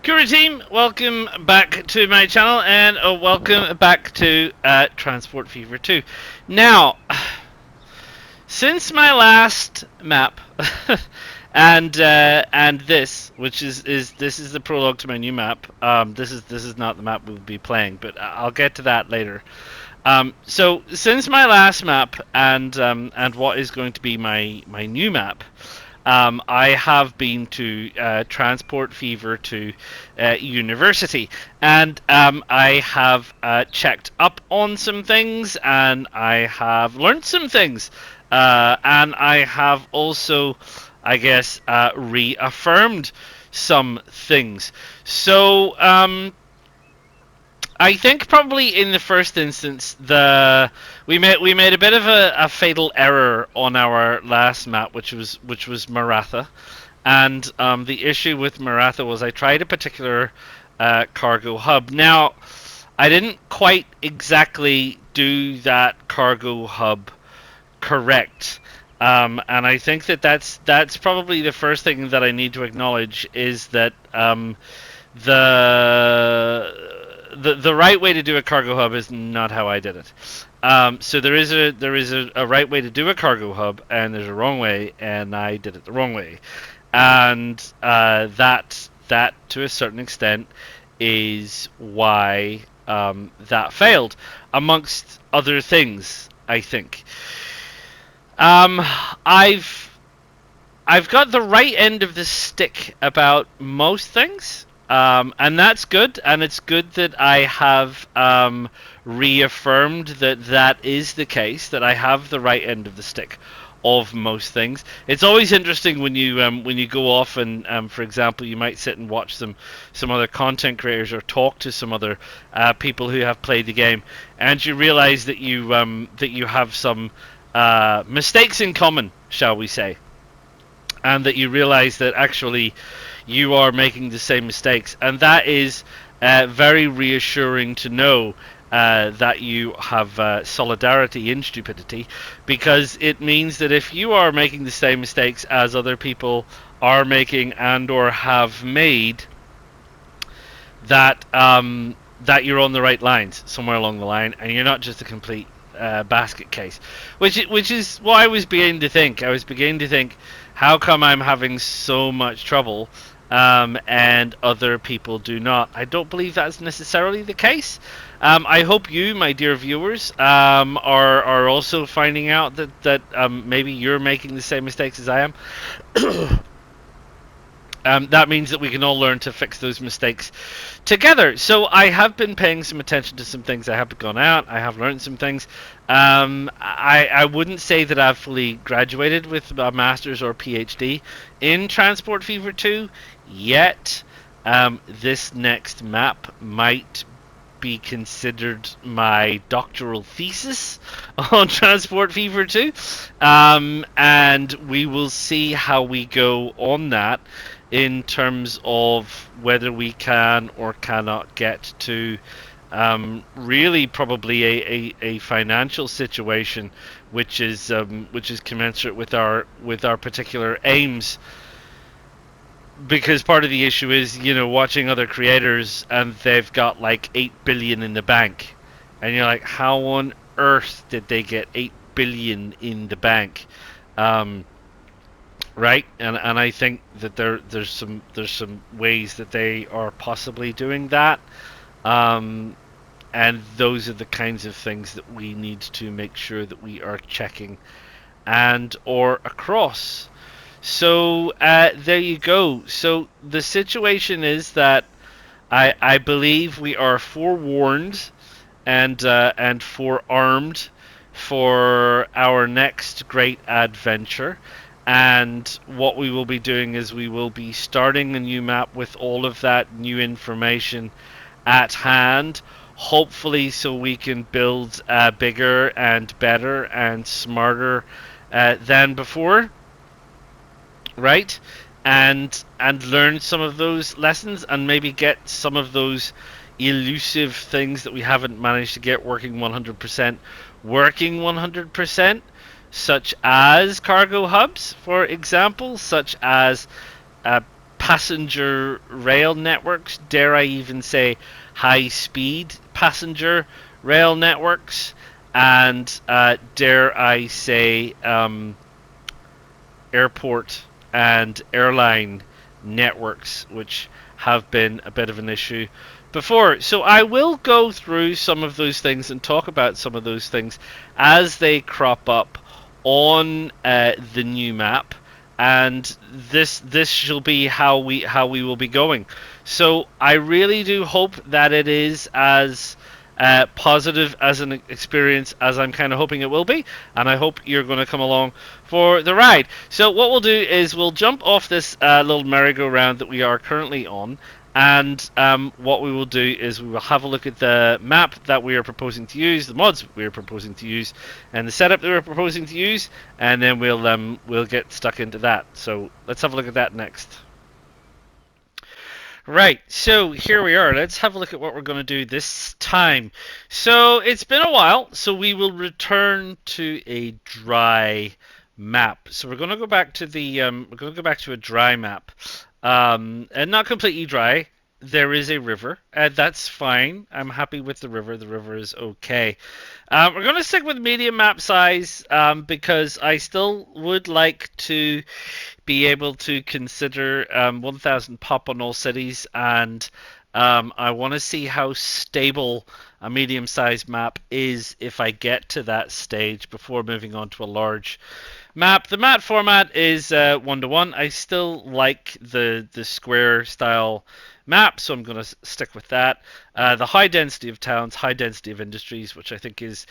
Kura team, welcome back to my channel and welcome back to Transport Fever 2. Now, since my last map, and this, which is this is the prologue to my new map. This is not the map we'll be playing, but I'll get to that later. So since my last map and what is going to be my new map. I have been to Transport Fever to university, and I have checked up on some things, and I have learned some things, and I have also, I guess, reaffirmed some things. So, I think probably in the first instance we made a bit of a fatal error on our last map, which was Maratha, and the issue with Maratha was I tried a particular cargo hub. Now, I didn't quite exactly do that cargo hub correct. And I think that's probably the first thing that I need to acknowledge is that the right way to do a cargo hub is not how I did it. So there is a right way to do a cargo hub, and there's a wrong way, and I did it the wrong way, and that to a certain extent is why that failed, amongst other things. I think I've got the right end of the stick about most things. And that's good, and it's good that I have reaffirmed that is the case, that I have the right end of the stick of most things. It's always interesting when you go off and, for example, you might sit and watch some other content creators or talk to some other people who have played the game, and you realize that you have some mistakes in common, shall we say, and that you realize that actually you are making the same mistakes, and that is very reassuring to know that you have solidarity in stupidity, because it means that if you are making the same mistakes as other people are making and or have made, that that you're on the right lines somewhere along the line, and you're not just a complete basket case, which is what I was beginning to think. I was beginning to think, how come I'm having so much trouble and other people do not? I don't believe that's necessarily the case. I hope you, my dear viewers, are also finding out that maybe you're making the same mistakes as I am. That means that we can all learn to fix those mistakes together. So I have been paying some attention to some things. I have gone out. I have learned some things. I wouldn't say that I've fully graduated with a master's or PhD in Transport Fever 2 yet. This next map might be considered my doctoral thesis on Transport Fever 2. And we will see how we go on that, in terms of whether we can or cannot get to really probably a financial situation which is commensurate with our particular aims. Because part of the issue is, watching other creators and they've got like 8 billion in the bank, and you're like, how on earth did they get 8 billion in the bank? Right, and I think that there's some ways that they are possibly doing that, and those are the kinds of things that we need to make sure that we are checking and or across. So there you go. So the situation is that I believe we are forewarned and forearmed for our next great adventure. And what we will be doing is we will be starting a new map with all of that new information at hand, hopefully so we can build bigger and better and smarter than before, right? And learn some of those lessons, and maybe get some of those elusive things that we haven't managed to get working 100%, such as cargo hubs, for example, such as passenger rail networks, dare I even say high speed passenger rail networks, and dare I say airport and airline networks, which have been a bit of an issue before. So I will go through some of those things and talk about some of those things as they crop up on the new map. And this shall be how we will be going. So I really do hope that it is as positive as an experience as I'm kind of hoping it will be, and I hope you're going to come along for the ride. So what we'll do is we'll jump off this little merry-go-round that we are currently on, and what we will do is we will have a look at the map that we are proposing to use, the mods we are proposing to use, and the setup that we're proposing to use, and then we'll get stuck into that. So let's have a look at that next. Right, so here we are. Let's have a look at what we're going to do this time. So it's been a while, so we will return to a dry map. So we're going to go back to a dry map, and not completely dry. There is a river, and that's fine. I'm happy with the river. The river is okay. We're going to stick with medium map size because I still would like to be able to consider 1,000 pop on all cities, and I want to see how stable a medium-sized map is if I get to that stage before moving on to a large map. The map format is 1-to-1. I still like the square style map, so I'm going to stick with that. The high density of towns, high density of industries, which I think is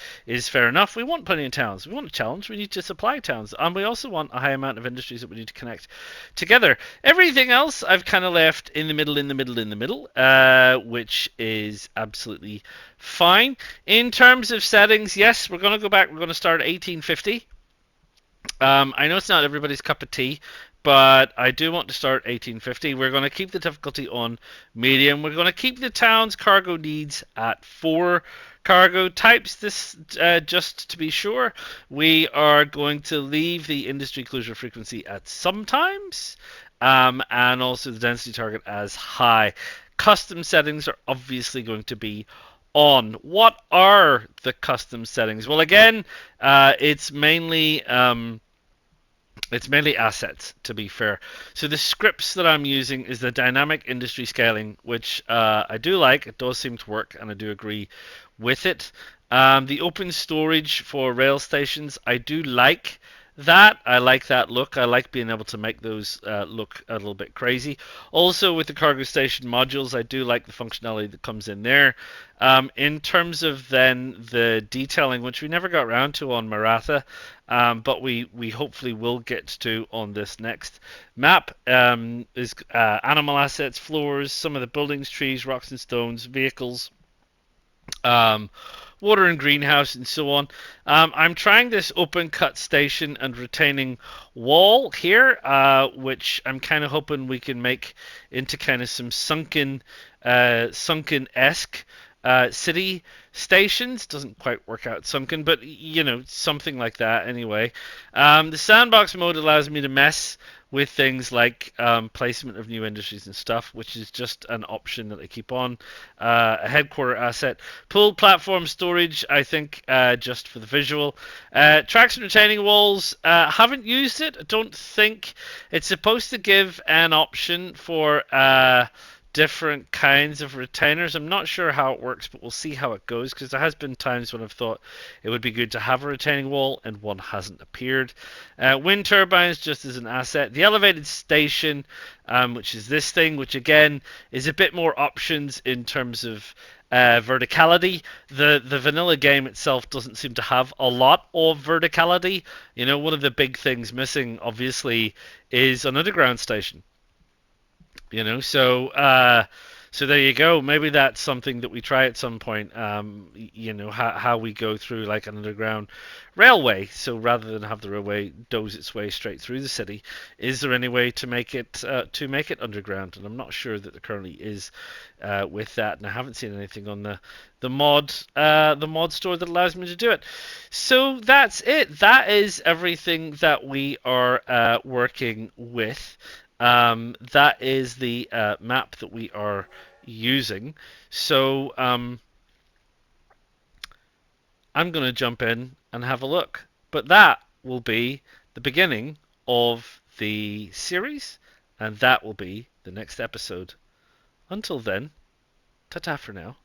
fair enough. We want plenty of towns. We want a challenge. We need to supply towns, and we also want a high amount of industries that we need to connect together. Everything else I've kind of left in the middle, which is absolutely fine. In terms of settings, yes, we're going to go back. We're going to start at 1850. I know it's not everybody's cup of tea, but I do want to start 1850. We're going to keep the difficulty on medium. We're going to keep the town's cargo needs at 4 cargo types. This just to be sure. We are going to leave the industry closure frequency at sometimes, and also the density target as high. Custom settings are obviously going to be on. What are the custom settings? Well, again, it's mainly assets, to be fair. So the scripts that I'm using is the dynamic industry scaling, which I do like. It does seem to work, and I do agree with it. The open storage for rail stations, I do like that. I like that look. I like being able to make those look a little bit crazy. Also, with the cargo station modules, I do like the functionality that comes in there. In terms of then the detailing, which we never got around to on Maratha, but we hopefully will get to on this next map, is animal assets, floors, some of the buildings, trees, rocks and stones, vehicles, water and greenhouse, and so on. I'm trying this open cut station and retaining wall here, which I'm kind of hoping we can make into kind of some sunken-esque city stations. Doesn't quite work out sunken, but something like that anyway. The sandbox mode allows me to mess with things like placement of new industries and stuff, which is just an option that I keep on. A headquarter asset. Pool platform storage, I think, just for the visual. Tracks and retaining walls, haven't used it. I don't think it's supposed to give an option for different kinds of retainers. I'm not sure how it works, but we'll see how it goes, because there has been times when I've thought it would be good to have a retaining wall and one hasn't appeared. Wind turbines just as an asset. The elevated station, which is this thing, which again is a bit more options in terms of verticality. The vanilla game itself doesn't seem to have a lot of verticality. One of the big things missing, obviously, is an underground station. So there you go. Maybe that's something that we try at some point. How we go through like an underground railway. So rather than have the railway doze its way straight through the city, is there any way to make it underground? And I'm not sure that there currently is with that. And I haven't seen anything on the mod store that allows me to do it. So that's it. That is everything that we are working with. That is the map that we are using. So I'm going to jump in and have a look. But that will be the beginning of the series, and that will be the next episode. Until then, ta-ta for now.